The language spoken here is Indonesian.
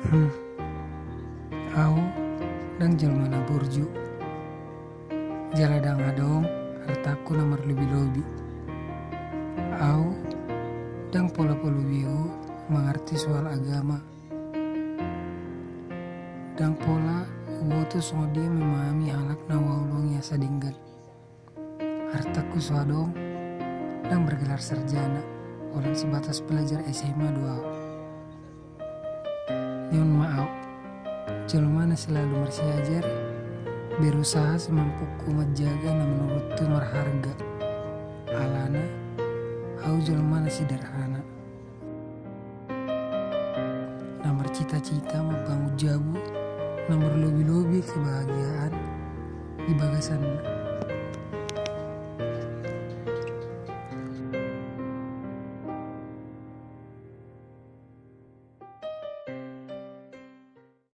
Au dang jelmana burju jaladang adong hartaku nomor lebih-lebih. Au dang pola-pola biu mengerti soal agama. Dang pola woto dia memahami halak nawalong ya sadinggal. Hartaku suadong dang bergelar sarjana walau sebatas pelajar SMA 2. Nyon maaf, jelmana selalu bersiajar, berusaha semampuku menjaga na menurutku marharga. Alana, au jelmana sederhana. Nomor cita-cita membangun jabu, nomor lobi-lobi kebahagiaan di bagasan